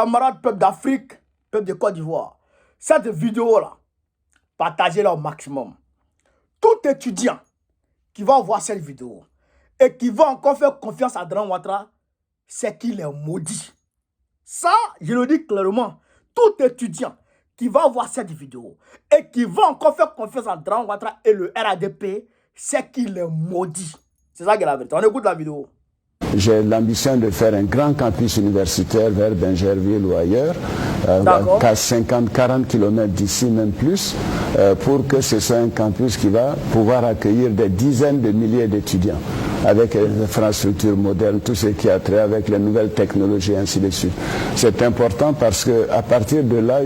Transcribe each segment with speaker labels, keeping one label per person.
Speaker 1: camarades peuple d'Afrique, peuple de Côte d'Ivoire, cette vidéo-là, partagez-la au maximum. Tout étudiant qui va voir cette vidéo et qui va encore faire confiance à Draman Ouattara, c'est qu'il est maudit. Ça, je le dis clairement. Tout étudiant qui va voir cette vidéo et qui va encore faire confiance à Draman Ouattara et le RADP, c'est qu'il est maudit. C'est ça qui est la vérité. On écoute la vidéo.
Speaker 2: J'ai l'ambition de faire un grand campus universitaire vers Bingerville ou ailleurs, à 50-40 km d'ici, même plus, pour que ce soit un campus qui va pouvoir accueillir des dizaines de milliers d'étudiants, avec les infrastructures modernes, tout ce qui a trait avec les nouvelles technologies, ainsi de suite. C'est important parce qu'à partir de là,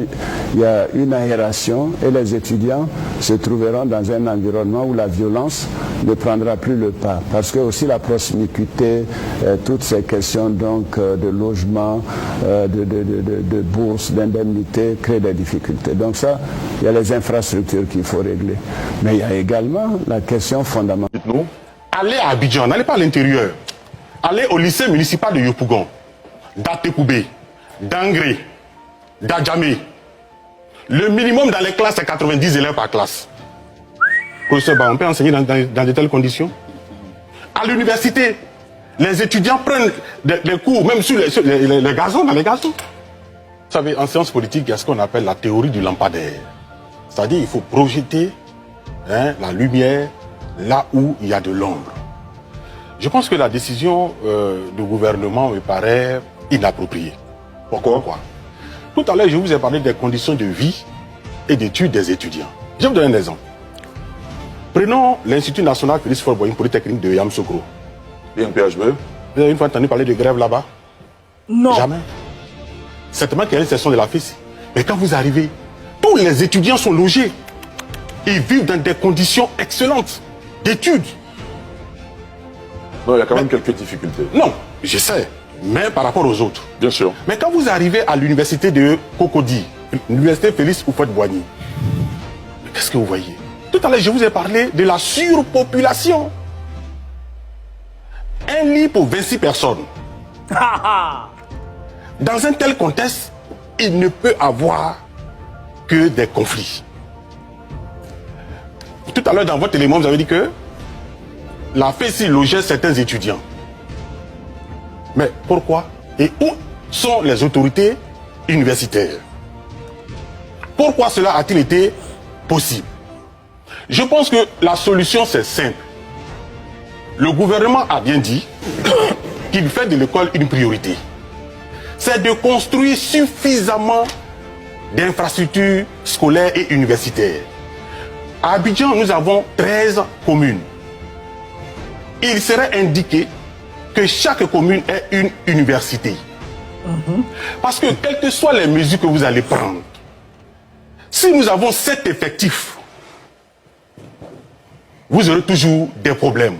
Speaker 2: il y a une aération et les étudiants se trouveront dans un environnement où la violence ne prendra plus le pas. Parce que aussi la promiscuité, toutes ces questions donc de logement, de bourse, d'indemnité créent des difficultés. Donc ça, il y a les infrastructures qu'il faut régler. Mais il y a également la question fondamentale.
Speaker 3: Allez à Abidjan, n'allez pas à l'intérieur. Allez au lycée municipal de Yopougon, d'Atekoubé, d'Angré, d'Adjamé. Le minimum dans les classes, c'est 90 élèves par classe. Professeur, on peut enseigner dans de telles conditions? À l'université, les étudiants prennent des cours, même sur les gazons, dans les gazons. Vous savez, en sciences politiques, il y a ce qu'on appelle la théorie du lampadaire. C'est-à-dire qu'il faut projeter la lumière là où il y a de l'ombre. Je pense que la décision du gouvernement me paraît inappropriée. Pourquoi? Tout à l'heure, je vous ai parlé des conditions de vie et d'études des étudiants. Je vais vous donner un exemple. Prenons l'Institut national Félix Faure-Boigny Polytechnique de Yamoussoukro. INPHB. Vous avez une fois entendu parler de grève là-bas?
Speaker 1: Non.
Speaker 3: Jamais. Certainement qu'il y a une session de la FESI. Mais quand vous arrivez, tous les étudiants sont logés. Ils vivent dans des conditions excellentes d'études.
Speaker 4: Non, il y a quand même quelques difficultés.
Speaker 3: Non, je sais, mais par rapport aux autres.
Speaker 4: Bien sûr.
Speaker 3: Mais quand vous arrivez à l'université de Cocody, l'université Félix Houphouët-Boigny, qu'est-ce que vous voyez? Tout à l'heure, je vous ai parlé de la surpopulation. Un lit pour 26 personnes. Dans un tel contexte, il ne peut avoir que des conflits. Tout à l'heure, dans votre élément, vous avez dit que la FESI logeait certains étudiants. Mais pourquoi? Et où sont les autorités universitaires? Pourquoi cela a-t-il été possible? Je pense que la solution, c'est simple. Le gouvernement a bien dit qu'il fait de l'école une priorité. C'est de construire suffisamment d'infrastructures scolaires et universitaires. À Abidjan, nous avons 13 communes. Il serait indiqué que chaque commune ait une université. Parce que quelles que soient les mesures que vous allez prendre, si nous avons 7 effectifs, vous aurez toujours des problèmes.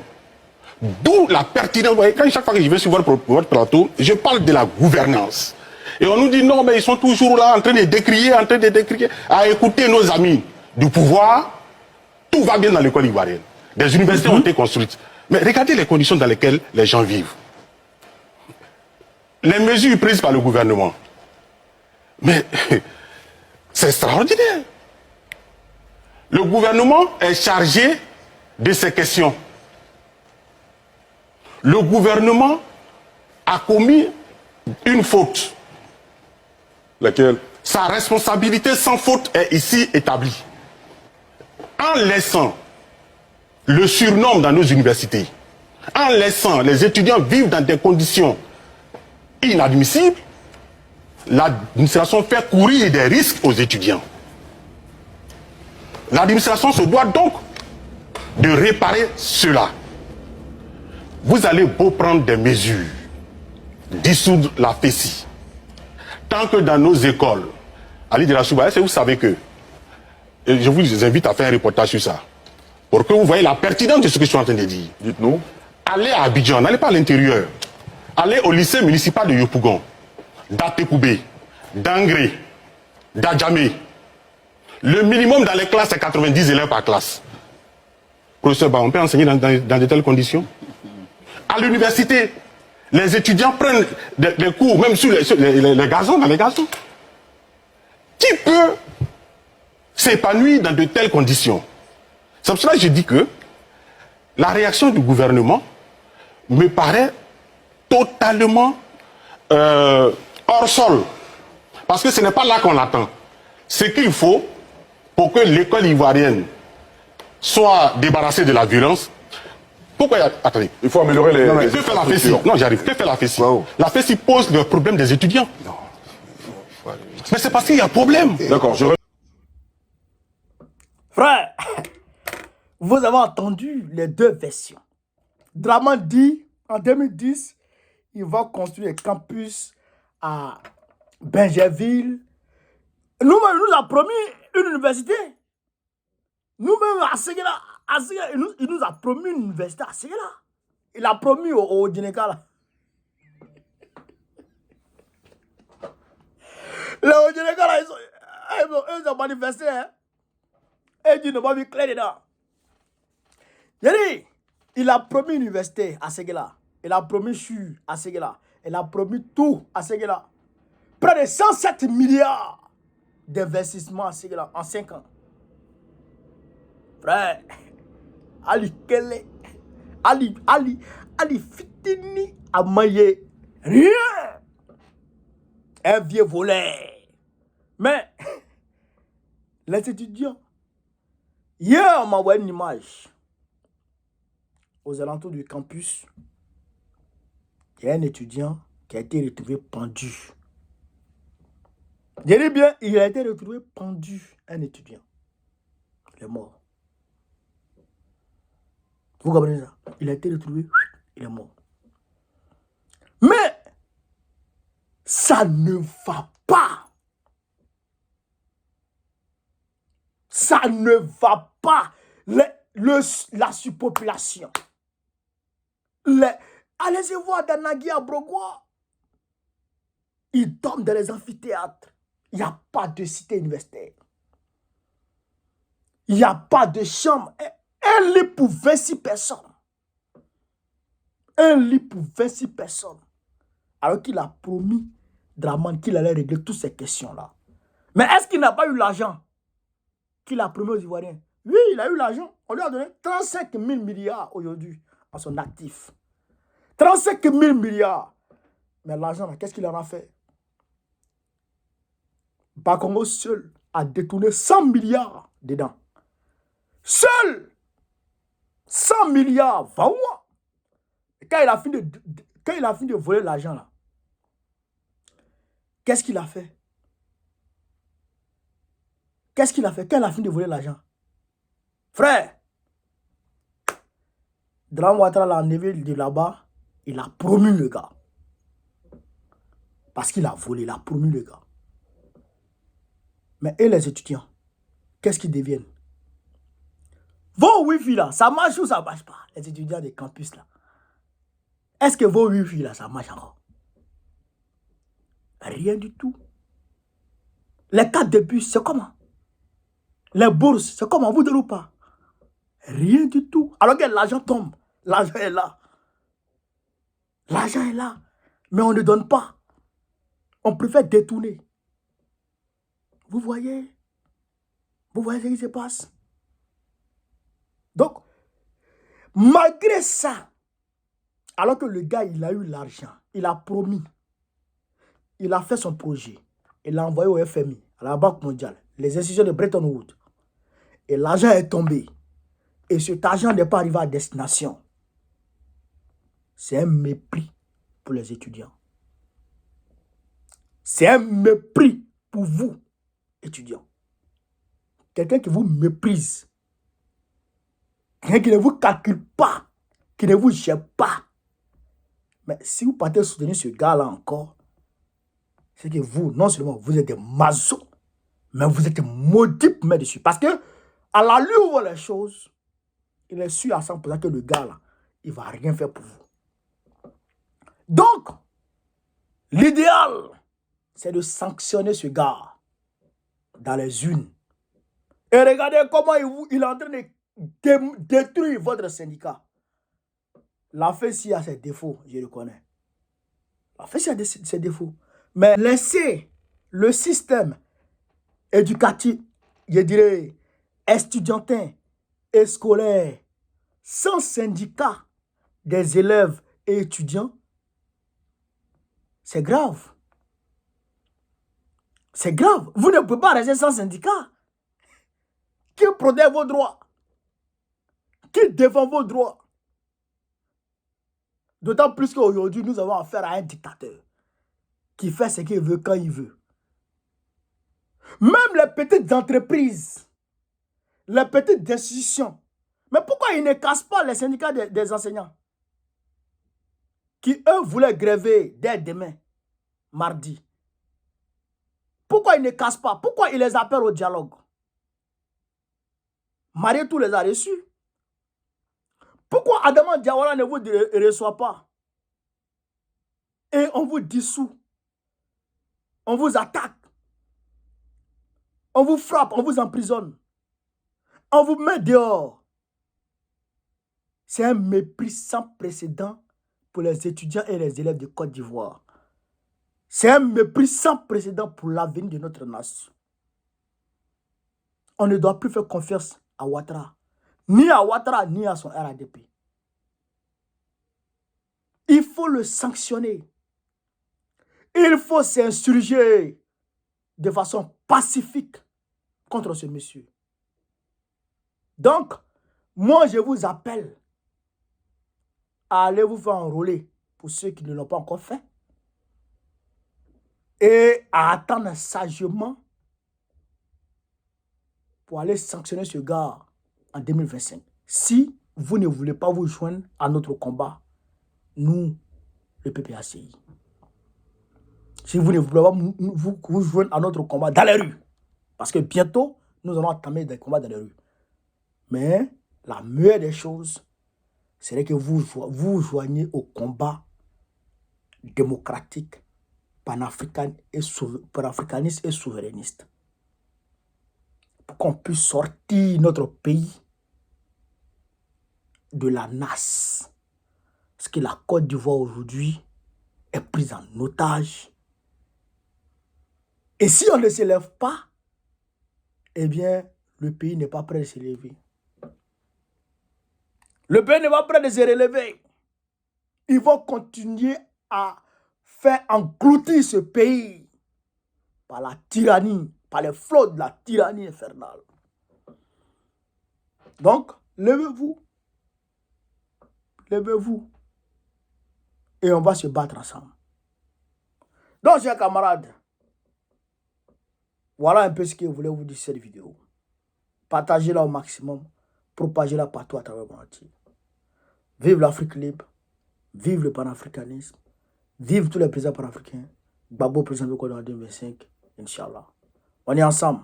Speaker 3: D'où la pertinence. Quand chaque fois que je vais sur votre plateau, je parle de la gouvernance. Et on nous dit non, mais ils sont toujours là en train de décrier, à écouter nos amis du pouvoir. Tout va bien dans l'école ivoirienne. Des universités ont été construites. Mais regardez les conditions dans lesquelles les gens vivent. Les mesures prises par le gouvernement. Mais c'est extraordinaire. Le gouvernement est chargé de ces questions. Le gouvernement a commis une faute.
Speaker 4: Laquelle?
Speaker 3: Sa responsabilité sans faute est ici établie. En laissant le surnombre dans nos universités, en laissant les étudiants vivre dans des conditions inadmissibles, l'administration fait courir des risques aux étudiants. L'administration se doit donc de réparer cela. Vous allez beau prendre des mesures, dissoudre la FESI. Tant que dans nos écoles, Ali de la Souba, vous savez que, et je vous invite à faire un reportage sur ça, pour que vous voyez la pertinence de ce que je suis en train de dire.
Speaker 4: Dites-nous.
Speaker 3: Allez à Abidjan, n'allez pas à l'intérieur. Allez au lycée municipal de Yopougon, d'Atekoubé, d'Angré, d'Adjamé. Le minimum dans les classes, c'est 90 élèves par classe. Professeur, on peut enseigner dans de telles conditions? À l'université, les étudiants prennent des cours, même sur les gazons, dans les gazons. Qui peut s'épanouir dans de telles conditions? C'est pour cela que je dis que la réaction du gouvernement me paraît totalement hors sol. Parce que ce n'est pas là qu'on l'attend. Ce qu'il faut pour que l'école ivoirienne soit débarrassée de la violence. Pourquoi attendez.
Speaker 4: Il faut améliorer les.
Speaker 3: Non, mais que fait la FESI? Non, j'arrive. Que fait la FESI?
Speaker 4: Wow.
Speaker 3: La FESI pose le problème des étudiants. Non. Mais c'est parce qu'il y a un problème.
Speaker 4: D'accord, je.
Speaker 1: Frère, vous avez entendu les deux versions. Draman dit, en 2010, il va construire un campus à Benjerville. Nous-mêmes, il nous a promis une université. Nous-mêmes, à Séguéla, il nous a promis une université à Séguéla. Il a promis au Djeneka. Les Djeneka, ils ont manifesté. Hein? Et Dieu ne m'a vu clair dedans. Il a promis une université à Séguéla. Il a promis CHU à Séguéla. Il a promis tout à Séguéla. Près de 107 milliards d'investissements à Séguéla en 5 ans. Frère, Ali Kele, Ali Fitini a maillé rien. Un vieux voleur. Mais, les étudiants, hier, on m'a envoyé une image aux alentours du campus. Il y a un étudiant qui a été retrouvé pendu. Je dis bien, il a été retrouvé pendu, un étudiant. Il est mort. Vous comprenez ça? Il a été retrouvé, il est mort. Mais, ça ne va pas. Ça ne va pas. La surpopulation. Allez-y voir dans Nagui à Brogua. Ils dorment dans les amphithéâtres. Il n'y a pas de cité universitaire. Il n'y a pas de chambre. Un lit pour 26 personnes. Un lit pour 26 personnes. Alors qu'il a promis, Draman, qu'il allait régler toutes ces questions-là. Mais est-ce qu'il n'a pas eu l'argent qu'il a promis aux Ivoiriens? Oui, il a eu l'argent. On lui a donné 35 000 milliards aujourd'hui en son actif. 35 000 milliards. Mais l'argent, qu'est-ce qu'il en a fait? Bakongo seul a détourné 100 milliards dedans. Seul 100 milliards, va-moi. Quand il a fini de voler l'argent là, qu'est-ce qu'il a fait? Qu'est-ce qu'il a fait quand il a fini de voler l'argent? Frère, Dram Ouattara l'a enlevé de là-bas, il a promu le gars. Parce qu'il a volé, il a promu le gars. Mais et les étudiants, qu'est-ce qu'ils deviennent? Vos Wi-Fi là, ça marche ou ça marche pas? Les étudiants des campus là. Est-ce que vos Wi-Fi là, ça marche encore? Rien du tout. Les cartes de bus, c'est comment? Les bourses, c'est comment? Vous donnez ou pas? Rien du tout. Alors que l'argent tombe. L'argent est là. L'argent est là. Mais on ne donne pas. On préfère détourner. Vous voyez? Vous voyez ce qui se passe? Donc, malgré ça, alors que le gars, il a eu l'argent, il a promis, il a fait son projet, il l'a envoyé au FMI, à la Banque mondiale, les institutions de Bretton Woods, et l'argent est tombé, et cet argent n'est pas arrivé à destination. C'est un mépris pour les étudiants. C'est un mépris pour vous, étudiants. Quelqu'un qui vous méprise, quelqu'un qui ne vous calcule pas, qui ne vous gère pas. Mais si vous partez soutenir ce gars-là encore, c'est que vous, non seulement vous êtes des masos, mais vous êtes maudits pour mettre dessus. Parce que, à la lui où les choses, il est sûr à 100% que le gars-là, il ne va rien faire pour vous. Donc, l'idéal, c'est de sanctionner ce gars dans les urnes. Et regardez comment il est en train de détruire votre syndicat. La FESI a ses défauts, je le connais. En fait, c'est ses défauts. Mais laisser le système éducatif, je dirais, estudiantin et scolaire, sans syndicat des élèves et étudiants, c'est grave. C'est grave. Vous ne pouvez pas rester sans syndicat. Qui protège vos droits? Qui défend vos droits? D'autant plus qu'aujourd'hui, nous avons affaire à un dictateur qui fait ce qu'il veut quand il veut. Même les petites entreprises, les petites institutions. Mais pourquoi ils ne cassent pas les syndicats des enseignants qui, eux, voulaient gréver dès demain, mardi? Pourquoi ils ne cassent pas? Pourquoi ils les appellent au dialogue? Marietou les a reçus. Pourquoi Adama Diawara ne vous reçoit pas? Et on vous dissout. On vous attaque. On vous frappe, on vous emprisonne. On vous met dehors. C'est un mépris sans précédent pour les étudiants et les élèves de Côte d'Ivoire. C'est un mépris sans précédent pour l'avenir de notre nation. On ne doit plus faire confiance à Ouattara. Ni à Ouattara, ni à son RADP. Il faut le sanctionner. Il faut s'insurger de façon pacifique contre ce monsieur. Donc, moi, je vous appelle à aller vous faire enrôler pour ceux qui ne l'ont pas encore fait et à attendre sagement pour aller sanctionner ce gars en 2025. Si vous ne voulez pas vous joindre à notre combat, nous, le PPACI. Si vous ne voulez pas vous joindre à notre combat dans les rues, parce que bientôt, nous allons entamer des combats dans les rues. Mais la meilleure des choses, c'est que vous vous joignez au combat démocratique, panafricaniste et souverainiste. Pour qu'on puisse sortir notre pays de la nasse. Parce que la Côte d'Ivoire aujourd'hui est prise en otage. Et si on ne s'élève pas, eh bien, le pays n'est pas prêt de s'élever. Le pays n'est pas prêt de se relever. Ils vont continuer à faire engloutir ce pays par la tyrannie, par les flots de la tyrannie infernale. Donc, levez-vous. Levez-vous. Et on va se battre ensemble. Donc, chers camarades, voilà un peu ce que je voulais vous dire sur cette vidéo. Partagez-la au maximum. Propagez-la partout à travers le monde entier. Vive l'Afrique libre. Vive le panafricanisme. Vive tous les présidents panafricains. Gbagbo président de Côte d'Ivoire en 2025. Inch'Allah. On est ensemble.